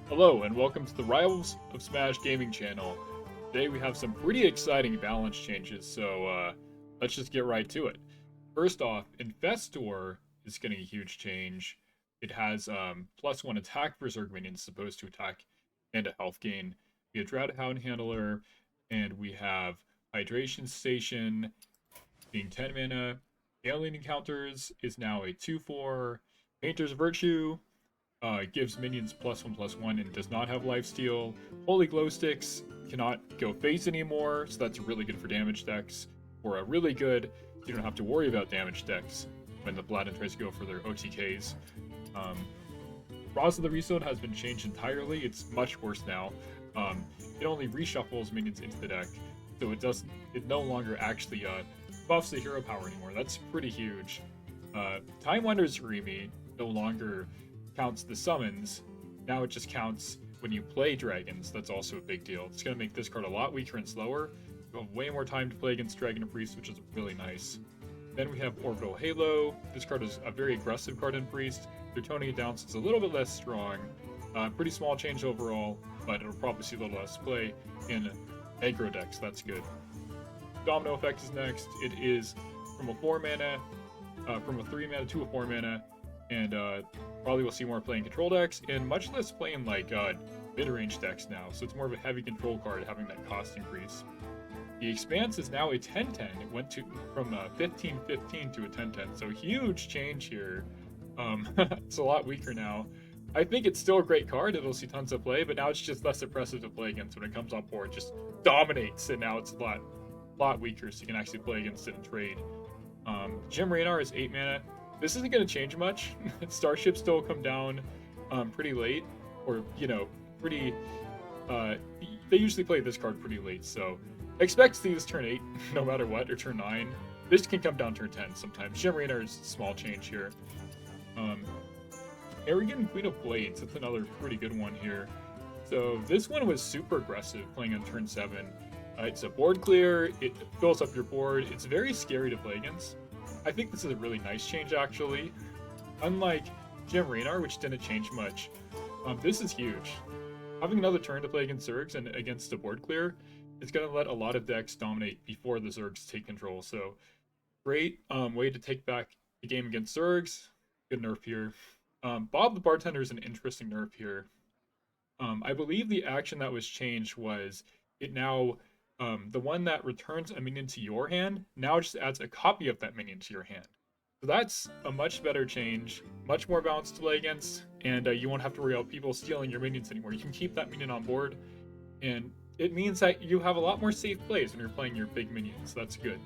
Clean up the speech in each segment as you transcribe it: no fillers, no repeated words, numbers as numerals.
Hello and welcome to the Rivals of Smash gaming channel. Today we have some pretty exciting balance changes, so let's just get right to it. First off, Infestor is getting a huge change. It has +1 attack for Zerg minions supposed to attack and a health gain. We have Drought Hound Handler, and we have Hydration Station being 10 mana. Alien Encounters is now a 2/4. Painter's Virtue gives minions +1/+1 and does not have lifesteal. Holy Glow Sticks cannot go phase anymore, so that's really good for damage decks. Or a really good, you don't have to worry about damage decks when the Paladin tries to go for their OTKs. Um, Raws of the Rezone has been changed entirely. It's much worse now. It only reshuffles minions into the deck, so it no longer actually buffs the hero power anymore. That's pretty huge. Time Wonders Harimi no longer counts the summons. Now it just counts when you play dragons. That's also a big deal. It's going to make this card a lot weaker and slower. You have way more time to play against Dragon and Priest, which is really nice. Then we have Orbital Halo. This card is a very aggressive card in Priest. They're toning it down so it's a little bit less strong. Pretty small change overall, but it'll probably see a little less play in aggro decks. That's good. Domino Effect is next. It is from a 4 mana, from a 3 mana to a 4 mana, and probably we'll see more play in control decks and much less play in like mid-range decks now. So it's more of a heavy control card having that cost increase. The Expanse is now a 10/10. It went from 15/15 to a 10/10. So huge change here. It's a lot weaker now. I think it's still a great card. It'll see tons of play, but now it's just less impressive to play against when it comes on board. It just dominates, and now it's a lot weaker, so you can actually play against it and trade. Jim Raynor is 8 mana. This isn't going to change much. Starships still come down pretty late, or, pretty... they usually play this card pretty late, so expect to see this turn 8 no matter what, or turn 9. This can come down turn 10 sometimes. Jim Raynor is a small change here. Arrogant Queen of Blades, that's another pretty good one here. So this one was super aggressive, playing on turn 7. It's a board clear, it fills up your board, it's very scary to play against. I think this is a really nice change, actually. Unlike Jim Raynor, which didn't change much, this is huge. Having another turn to play against Zergs and against a board clear is going to let a lot of decks dominate before the Zergs take control. So, great way to take back the game against Zergs. Good nerf here. Bob the Bartender is an interesting nerf here. I believe the action that was changed was it now... the one that returns a minion to your hand now just adds a copy of that minion to your hand. So that's a much better change, much more balanced to play against, and you won't have to worry about people stealing your minions anymore. You can keep that minion on board, and it means that you have a lot more safe plays when you're playing your big minions. So that's good.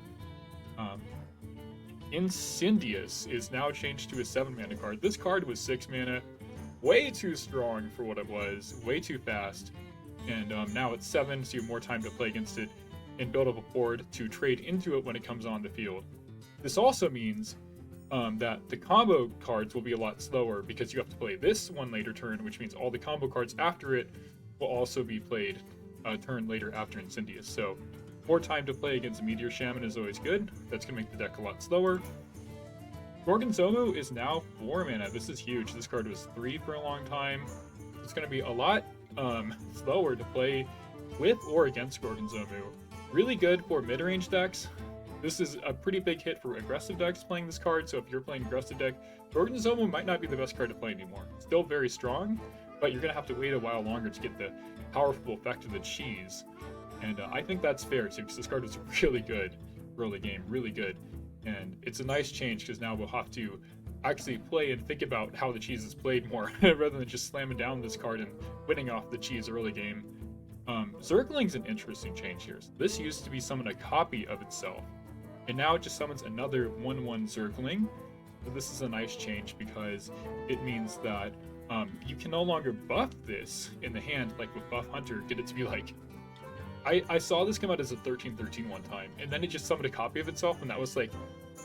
Incendious is now changed to a 7 mana card. This card was 6 mana, way too strong for what it was, way too fast. And now it's 7, so you have more time to play against it and build up a board to trade into it when it comes on the field. This also means that the combo cards will be a lot slower because you have to play this one later turn, which means all the combo cards after it will also be played a turn later after Incendious. So more time to play against Meteor Shaman is always good. That's going to make the deck a lot slower. Gorgonzomu is now 4 mana. This is huge. This card was 3 for a long time. It's going to be a lot slower to play with or against Gorgonzomu. Really good for mid-range decks. This is a pretty big hit for aggressive decks playing this card, so if you're playing aggressive deck, Gorgonzomu might not be the best card to play anymore. Still very strong, but you're going to have to wait a while longer to get the powerful effect of the cheese. And I think that's fair too, because this card was really good early game, really good. And it's a nice change, because now we'll have to actually play and think about how the cheese is played more rather than just slamming down this card and winning off the cheese early game. Zergling's an interesting change here. So this used to be summon a copy of itself, and now it just summons another 1/1 Zergling. So this is a nice change because it means that you can no longer buff this in the hand like with Buff Hunter, get it to be like... I saw this come out as a 13/13 one time, and then it just summoned a copy of itself, and that was like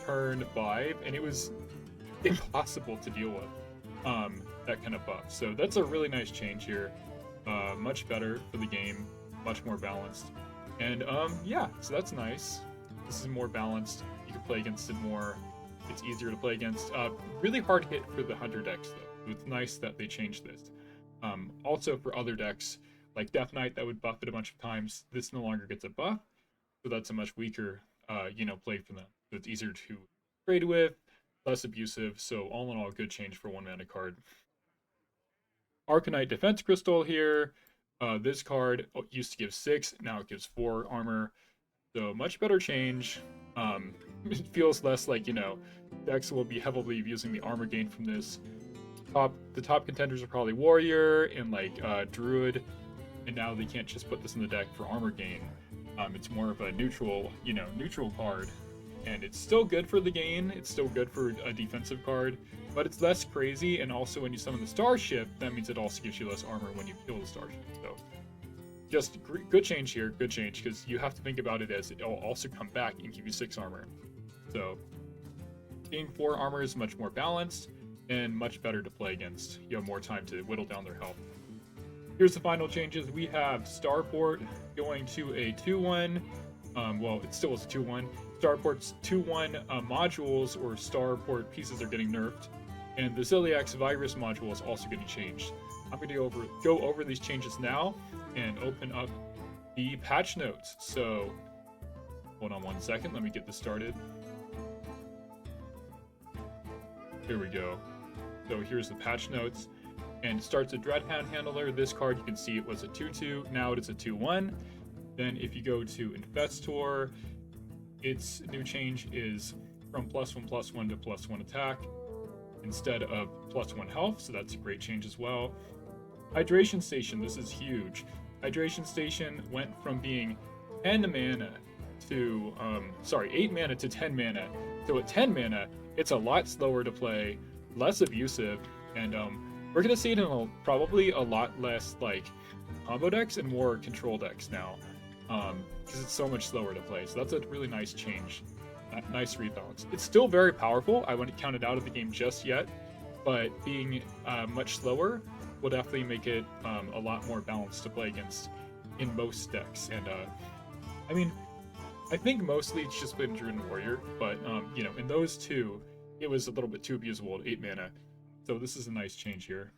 turn 5, and it was impossible to deal with that kind of buff. So that's a really nice change here. Much better for the game, much more balanced. And yeah, so that's nice. This is more balanced. You can play against it more. It's easier to play against. Really hard hit for the Hunter decks though. It's nice that they changed this. Also for other decks like Death Knight that would buff it a bunch of times, this no longer gets a buff, so that's a much weaker, play for them. So it's easier to trade with, less abusive. So all in all, good change for 1 mana card. Arcanite Defense Crystal here. This card used to give 6, now it gives 4 armor. So much better change. It feels less like, decks will be heavily using the armor gain from this. The top contenders are probably Warrior and like Druid, and now they can't just put this in the deck for armor gain. It's more of a neutral card, and it's still good for the gain. It's still good for a defensive card, but it's less crazy. And also, when you summon the Starship, that means it also gives you less armor when you kill the Starship. So, just good change here. Good change, because you have to think about it as it will also come back and give you 6 armor. So, being 4 armor is much more balanced and much better to play against. You have more time to whittle down their health. Here's the final changes. We have Starport going to a 2-1. Well, it still is a 2-1. Starport's 2-1 modules or Starport pieces are getting nerfed. And the Ziliax Virus module is also getting changed. I'm going to go over these changes now and open up the patch notes. So, hold on 1 second. Let me get this started. Here we go. So here's the patch notes. And it starts a Dreadhound Handler. This card, you can see it was a 2-2. Now it is a 2-1. Then if you go to Infestor, its new change is from +1/+1 to +1 attack instead of +1 health. So that's a great change as well. Hydration Station, this is huge. Hydration Station went from being 10 mana to, 8 mana to 10 mana. So at 10 mana, it's a lot slower to play, less abusive, and we're going to see it in probably a lot less like combo decks and more control decks now, because it's so much slower to play. So that's a really nice change, nice rebalance. It's still very powerful. I wouldn't count it out of the game just yet, but being much slower will definitely make it a lot more balanced to play against in most decks. And I think mostly it's just been Druid and Warrior, but in those two, it was a little bit too abusable at 8 mana. So this is a nice change here.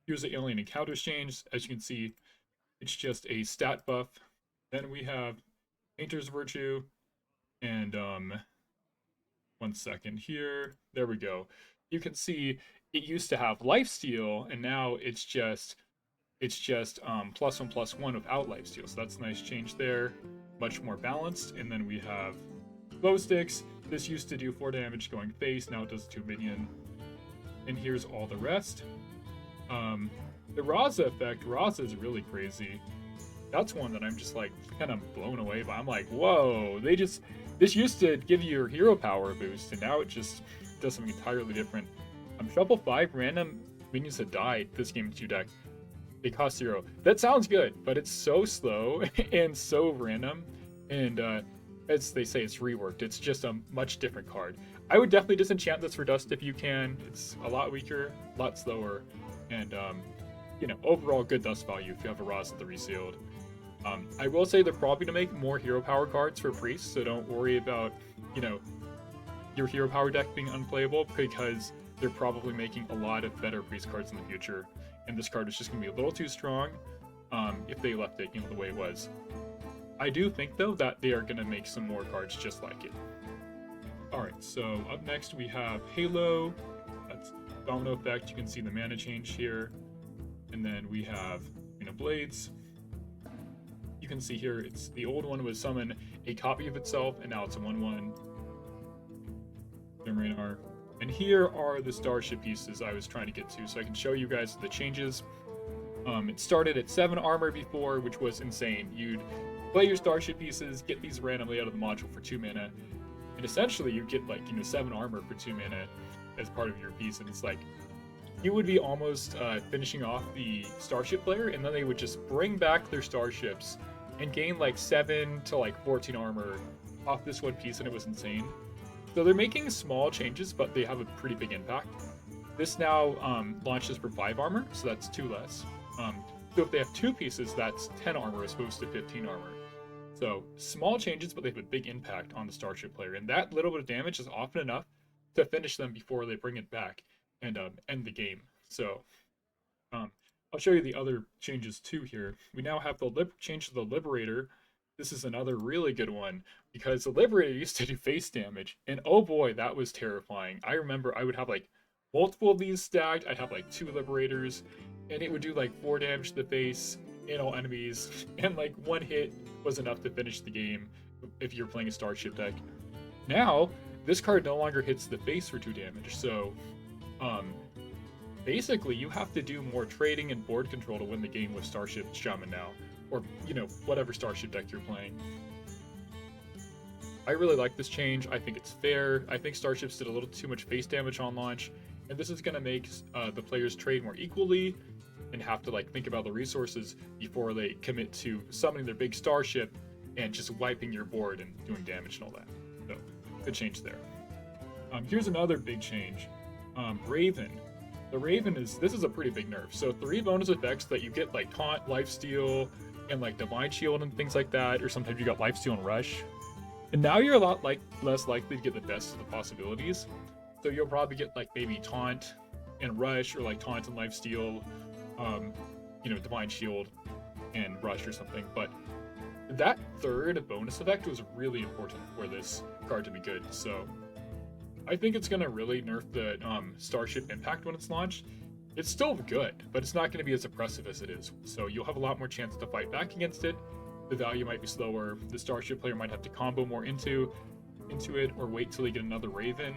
Here's the Alien Encounters change. As you can see, it's just a stat buff. Then we have Painter's Virtue, and 1 second here. There we go. You can see it used to have Lifesteal, and now it's just +1/+1 without Lifesteal. So that's a nice change there. Much more balanced. And then we have Glow Sticks. This used to do 4 damage going face, now it does 2 minion. And here's all the rest. The Raza effect, Raza is really crazy. That's one that I'm just like kind of blown away by. I'm like, whoa, this used to give you your hero power boost, and now it just does something entirely different. Shuffle 5 random minions that died this game in 2 deck. They cost 0. That sounds good, but it's so slow and so random, and as they say, it's reworked. It's just a much different card. I would definitely disenchant this for Dust if you can. It's a lot weaker, a lot slower, and overall good Dust value if you have a Raza the Resealed. I will say they're probably going to make more hero power cards for priests, so don't worry about your hero power deck being unplayable, because they're probably making a lot of better priest cards in the future, and this card is just going to be a little too strong if they left it the way it was. I do think, though, that they are going to make some more cards just like it. Alright, so up next we have Halo. That's Domino Effect. You can see the mana change here. And then we have Blades. You can see here, the old one was summon a copy of itself, and now it's a 1/1. Radar. And here are the Starship pieces I was trying to get to, so I can show you guys the changes. It started at 7 armor before, which was insane. You'd play your Starship pieces, get these randomly out of the module for 2 mana, and essentially you get 7 armor for 2 mana as part of your piece, and it's like you would be almost finishing off the Starship player, and then they would just bring back their Starships and gain 7 to 14 armor off this one piece, and it was insane. So they're making small changes, but they have a pretty big impact. This now launches for 5 armor, so that's 2 less. So if they have 2 pieces, that's 10 armor as opposed to 15 armor. So small changes, but they have a big impact on the Starship player, and that little bit of damage is often enough to finish them before they bring it back and end the game. So Um, I'll show you the other changes too here. We now have the change to the Liberator. This is another really good one because the Liberator used to do face damage, and oh boy, that was terrifying. I remember I would have like multiple of these stacked. I'd have like 2 Liberators, and it would do like 4 damage to the face and all enemies, and like one hit was enough to finish the game if you're playing a Starship deck. Now, this card no longer hits the face for 2 damage, so um, basically you have to do more trading and board control to win the game with Starship Shaman now, or whatever Starship deck you're playing. I really like this change. I think it's fair. I think Starships did a little too much face damage on launch, and this is going to make the players trade more equally and have to like think about the resources before they commit to summoning their big Starship and just wiping your board and doing damage and all that. So, good change there. Here's another big change. Raven. The Raven this is a pretty big nerf. So 3 bonus effects that you get like Taunt, Lifesteal, and like Divine Shield and things like that, or sometimes you got Lifesteal and Rush. And now you're a lot less likely to get the best of the possibilities. So you'll probably get like maybe Taunt and Rush, or like Taunt and Lifesteal, Divine Shield and Rush or something. But that 3rd bonus effect was really important for this card to be good. So I think it's going to really nerf the Starship Impact when it's launched. It's still good, but it's not going to be as oppressive as it is. So you'll have a lot more chance to fight back against it. The value might be slower. The Starship player might have to combo more into it, or wait till they get another Raven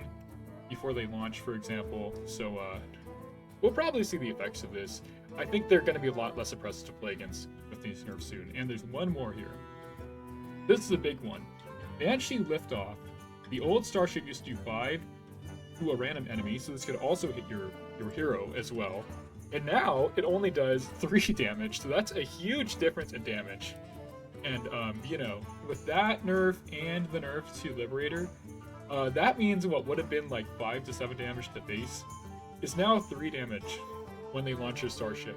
before they launch, for example. So we'll probably see the effects of this. I think they're going to be a lot less oppressive to play against with these nerfs soon. And there's one more here. This is a big one. Banshee Liftoff. The old Starship used to do 5 to a random enemy, so this could also hit your hero as well. And now it only does 3 damage, so that's a huge difference in damage. And, with that nerf and the nerf to Liberator, that means what would have been like 5 to 7 damage to face is now 3 damage when they launch your Starship.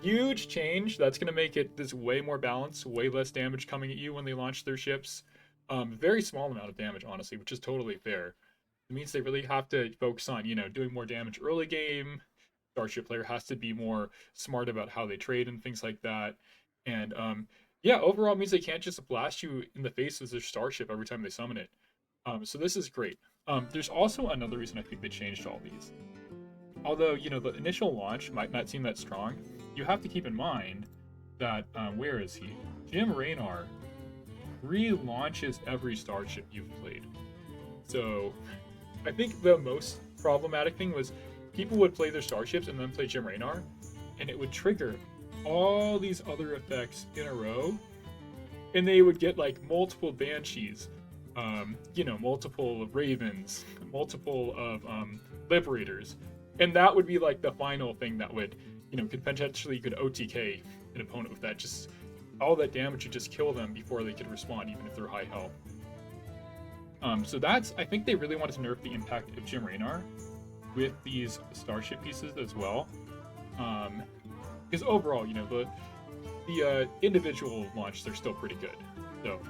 Huge change. That's going to make it this way more balanced, way less damage coming at you when they launch their ships. Very small amount of damage, honestly, which is totally fair. It means they really have to focus on, doing more damage early game. Starship player has to be more smart about how they trade and things like that. And, overall it means they can't just blast you in the face with their Starship every time they summon it. So this is great. There's also another reason I think they changed all these. Although, the initial launch might not seem that strong, you have to keep in mind that, where is he? Jim Raynor relaunches every Starship you've played. So I think the most problematic thing was people would play their Starships and then play Jim Raynor, and it would trigger all these other effects in a row, and they would get like multiple Banshees, multiple Ravens, multiple of Liberators, and that would be like the final thing that would, could potentially OTK an opponent with that. Just all that damage would just kill them before they could respond, even if they're high health. So I think they really wanted to nerf the impact of Jim Raynor with these Starship pieces as well. Because overall, the individual launch, they're still pretty good. So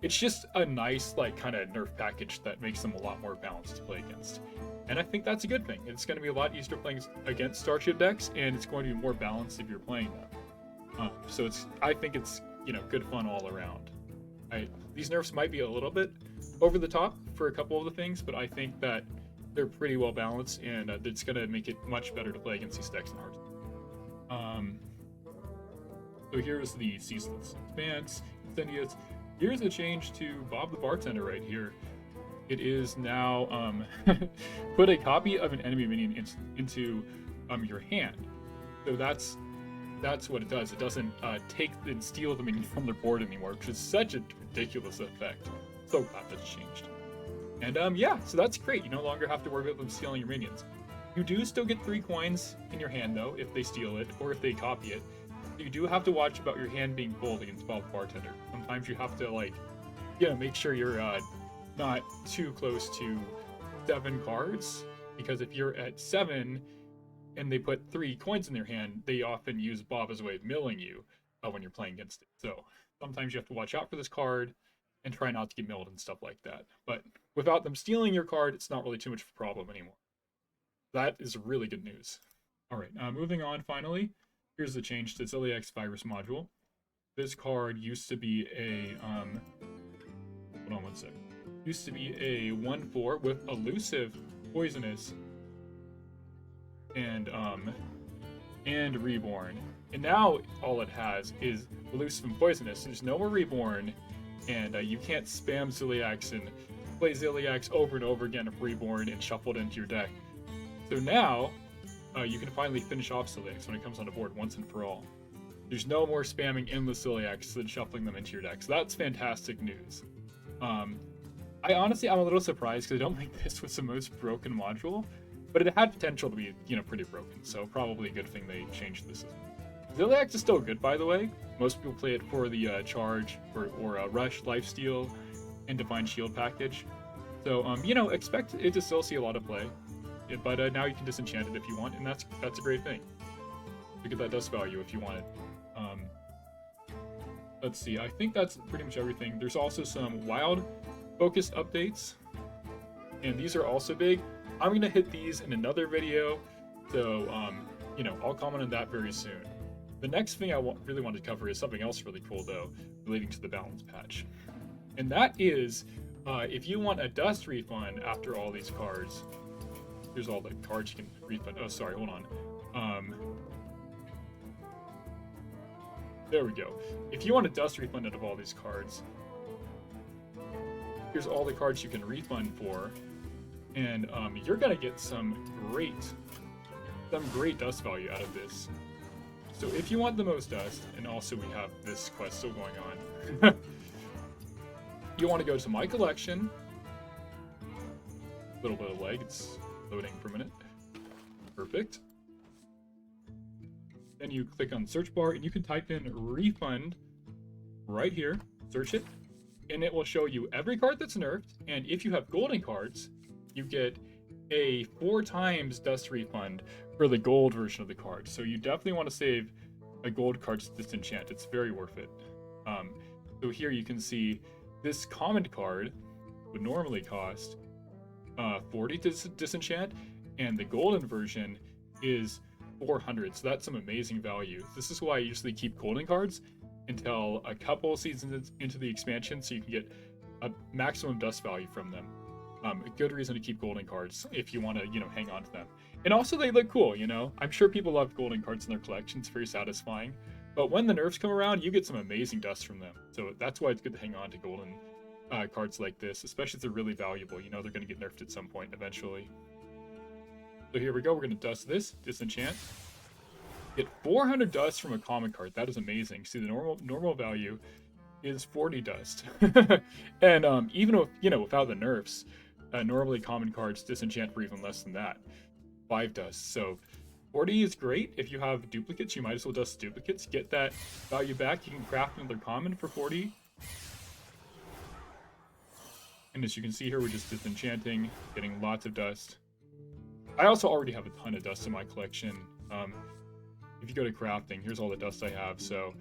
it's just a nice, kind of nerf package that makes them a lot more balanced to play against. And I think that's a good thing. It's going to be a lot easier playing against Starship decks, and it's going to be more balanced if you're playing them. So I think it's, good fun all around. These nerfs might be a little bit over the top for a couple of the things, but I think that they're pretty well balanced, and it's going to make it much better to play against these decks in Hearthstone. So here's the Ceaseless Expanse, Incendius. Here's a change to Bob the Bartender right here. It is now put a copy of an enemy minion into your hand. So that's what it does. It doesn't take and steal the minion from their board anymore, which is such a ridiculous effect. So glad that's changed. And so that's great. You no longer have to worry about them stealing your minions. You do still get 3 coins in your hand though, if they steal it or if they copy it. You do have to watch about your hand being full against Bob the Bartender. Sometimes you have to make sure you're not too close to 7 cards, because if you're at 7 and they put 3 coins in their hand, they often use Bob as a way of milling you when you're playing against it. So sometimes you have to watch out for this card and try not to get milled and stuff like that. But without them stealing your card, it's not really too much of a problem anymore. That is really good news. Alright, moving on finally. Here's the change to Ziliax Virus Module. This card used to be a, hold on one sec. Used to be a 1/4 with Elusive, Poisonous, and Reborn. And now all it has is Elusive and Poisonous. There's no more Reborn, and you can't spam Ziliax and play Ziliax over and over again if Reborn and shuffle it into your deck. So now, you can finally finish off Ziliax when it comes on the board once and for all. There's no more spamming endless Ziliax and shuffling them into your deck. So that's fantastic news. I'm a little surprised because I don't think this was the most broken module, but it had potential to be, pretty broken. So probably a good thing they changed the system. Ziliax is still good, by the way. Most people play it for the charge or rush, lifesteal, and divine shield package. So expect it to still see a lot of play. But now you can disenchant it if you want, and that's a great thing. You get that dust value if you want it. Let's see, I think that's pretty much everything. There's also some wild focused updates, and these are also big. I'm gonna hit these in another video, so I'll comment on that very soon. The next thing I really want to cover is something else really cool though, relating to the balance patch, and that is if you want a dust refund after all these cards. Here's all the cards you can refund. Oh, sorry, hold on. There we go. If you want a dust refund out of all these cards, here's all the cards you can refund for, and you're gonna get some great dust value out of this. So if you want the most dust, and also we have this quest still going on, you want to go to my collection. A little bit of lag. It's loading for a minute. Perfect. Then you click on the search bar and you can type in refund right here, search it, and it will show you every card that's nerfed. And if you have golden cards, you get a 4 times dust refund for the gold version of the card. So you definitely want to save a gold card to disenchant. It's very worth it. So here you can see this common card would normally cost 40 to disenchant, and the golden version is 400, so that's some amazing value. This is why I usually keep golden cards until a couple seasons into the expansion, so you can get a maximum dust value from them. A good reason to keep golden cards if you want to, hang on to them. And also they look cool, I'm sure people love golden cards in their collection. It's very satisfying. But when the nerfs come around, you get some amazing dust from them. So that's why it's good to hang on to golden cards like this, especially if they're really valuable. They're going to get nerfed at some point eventually. So here we go. We're going to dust this, disenchant. Get 400 dust from a common card. That is amazing. See, the normal value is 40 dust. And even without the nerfs, normally common cards disenchant for even less than that. 5 dust. So 40 is great. If you have duplicates, you might as well dust duplicates. Get that value back. You can craft another common for 40. And as you can see here, we're just disenchanting, getting lots of dust. I also already have a ton of dust in my collection. If you go to crafting, here's all the dust I have. So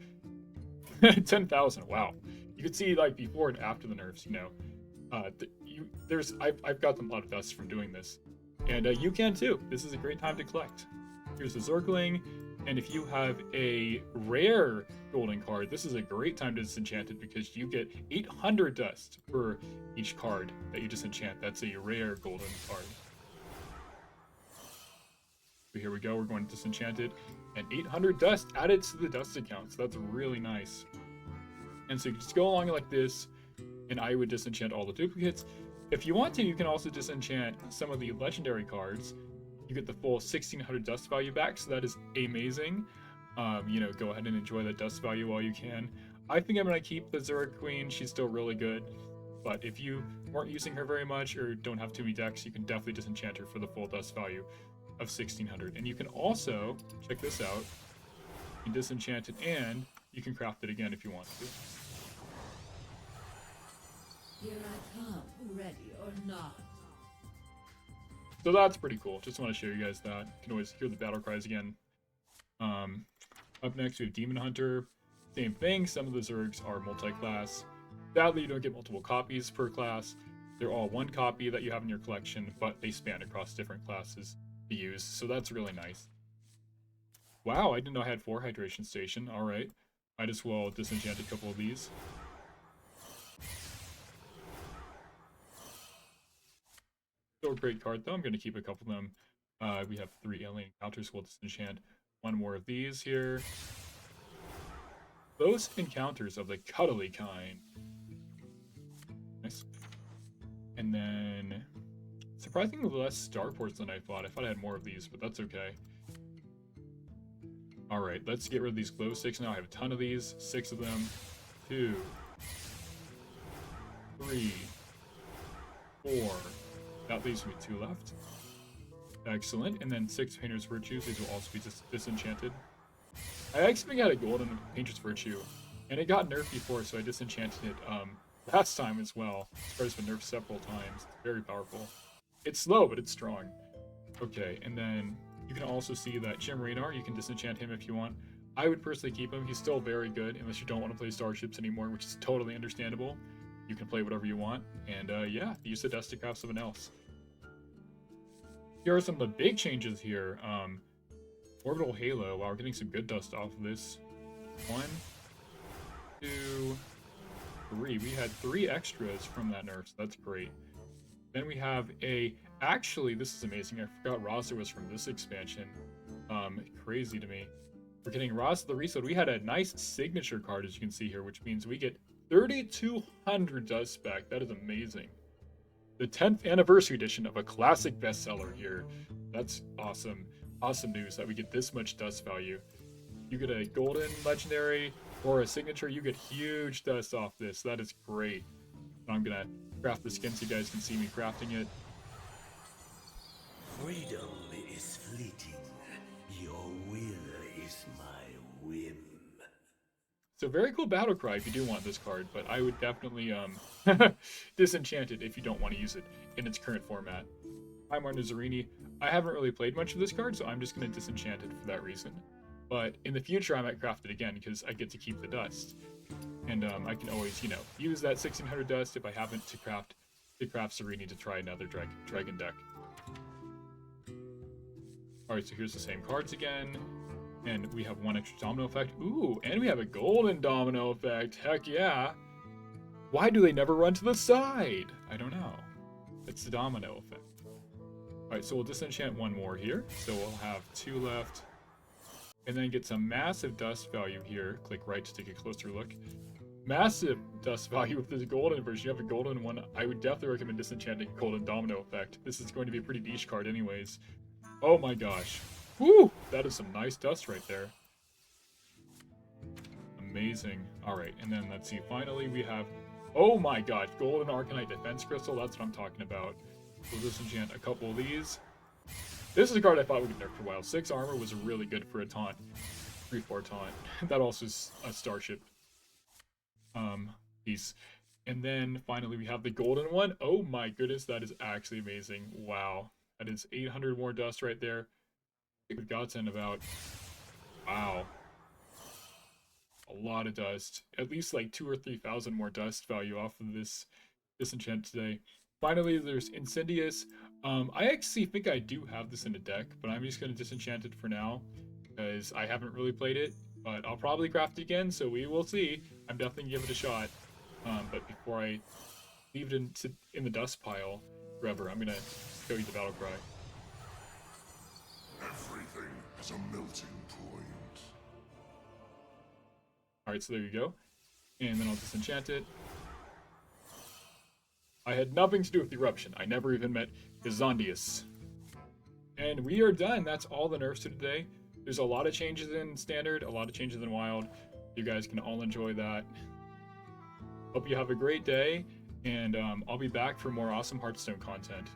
10,000. Wow. You can see like before and after the nerfs. I've gotten a lot of dust from doing this, and you can too. This is a great time to collect. Here's the Zergling, and if you have a rare golden card, this is a great time to disenchant it because you get 800 dust for each card that you disenchant. That's a rare golden card. So here we go. We're going to disenchant it, and 800 dust added to the dust account. So that's really nice. And so you just go along like this, and I would disenchant all the duplicates. If you want to, you can also disenchant some of the legendary cards. You get the full 1600 dust value back, so that is amazing. Go ahead and enjoy that dust value while you can. I think I'm going to keep the Zerg Queen. She's still really good. But if you weren't using her very much or don't have too many decks, you can definitely disenchant her for the full dust value of 1600. And you can also, check this out, you can disenchant it and you can craft it again if you want to. Here I come, ready or not. So that's pretty cool. Just want to show you guys that. You can always hear the battle cries again. Up next, we have Demon Hunter. Same thing. Some of the Zergs are multi-class. Sadly, you don't get multiple copies per class. They're all one copy that you have in your collection, but they span across different classes to use. So that's really nice. Wow, I didn't know I had 4 hydration station. Alright. Might as well disenchant a couple of these. Still a great card though. I'm going to keep a couple of them. We have 3 alien encounters. We'll disenchant 1 more of these here. Those encounters of the cuddly kind. Nice. And then, surprisingly less starports than I thought. I thought I had more of these, but that's okay. Alright, let's get rid of these glow sticks now. I have a ton of these. 6 of them. 2, 3, 4. That leaves me 2 left. Excellent. And then 6 Painter's Virtues. These will also be disenchanted. I actually got a golden Painter's Virtue, and it got nerfed before, so I disenchanted it last time as well. It's been nerfed several times. It's very powerful. It's slow, but it's strong. Okay, and then you can also see that Jim Raynor, you can disenchant him if you want. I would personally keep him. He's still very good, unless you don't want to play Starships anymore, which is totally understandable. You can play whatever you want, and yeah, use the dust to craft something else. Here are some of the big changes here. Orbital Halo. Wow, we're getting some good dust off of this. 1, 2, 3. We had 3 extras from that nerf, so that's great. Then we have a... Actually, this is amazing. I forgot Rosa was from this expansion. Crazy to me. We're getting Rosa the Reset. We had a nice signature card, as you can see here, which means we get 3,200 dust back. That is amazing. The 10th anniversary edition of a classic bestseller here. That's awesome. Awesome news that we get this much dust value. You get a golden legendary or a signature, you get huge dust off this. That is great. I'm gonna craft the skin so you guys can see me crafting it. Freedom is fleeting. Your will is my whim. So very cool battle cry if you do want this card, but I would definitely disenchant it if you don't want to use it in its current format. Hi Martin Zarini. I haven't really played much of this card, so I'm just going to disenchant it for that reason. But in the future, I might craft it again because I get to keep the dust. And I can always, you know, use that 1600 dust if I haven't to craft Zarini to try another dragon deck. Alright, so here's the same cards again. And we have 1 extra domino effect. Ooh, and we have a golden domino effect. Heck yeah. Why do they never run to the side? I don't know. It's the domino effect. Alright, so we'll disenchant 1 more here. So we'll have 2 left. And then get some massive dust value here. Click right to take a closer look. Massive dust value with this golden version. You have a golden one. I would definitely recommend disenchanting golden domino effect. This is going to be a pretty niche card anyways. Oh my gosh. Woo! That is some nice dust right there. Amazing. Alright, and then let's see. Finally, we have... Oh my god, Golden Arcanite Defense Crystal. That's what I'm talking about. We'll disenchant a couple of these. This is a card I thought we could nerf for a while. 6 armor was really good for a taunt. 3/4 taunt. That also is a Starship piece. And then finally we have the golden one. Oh my goodness, that is actually amazing. Wow. That is 800 more dust right there. We've gotten about... Wow. A lot of dust. At least like 2,000 or 3,000 more dust value off of this disenchant today. Finally, there's Incendious. I actually think I do have this in a deck, but I'm just going to disenchant it for now because I haven't really played it, but I'll probably craft it again, so we will see. I'm definitely going to give it a shot, but before I leave it in the dust pile forever, I'm going to show you the battle cry. Everything is a melting point. Alright, so there you go. And then I'll disenchant it. I had nothing to do with the eruption. I never even met Zondius. And we are done. That's all the nerfs to today. There's a lot of changes in Standard, a lot of changes in Wild. You guys can all enjoy that. Hope you have a great day, and I'll be back for more awesome Hearthstone content.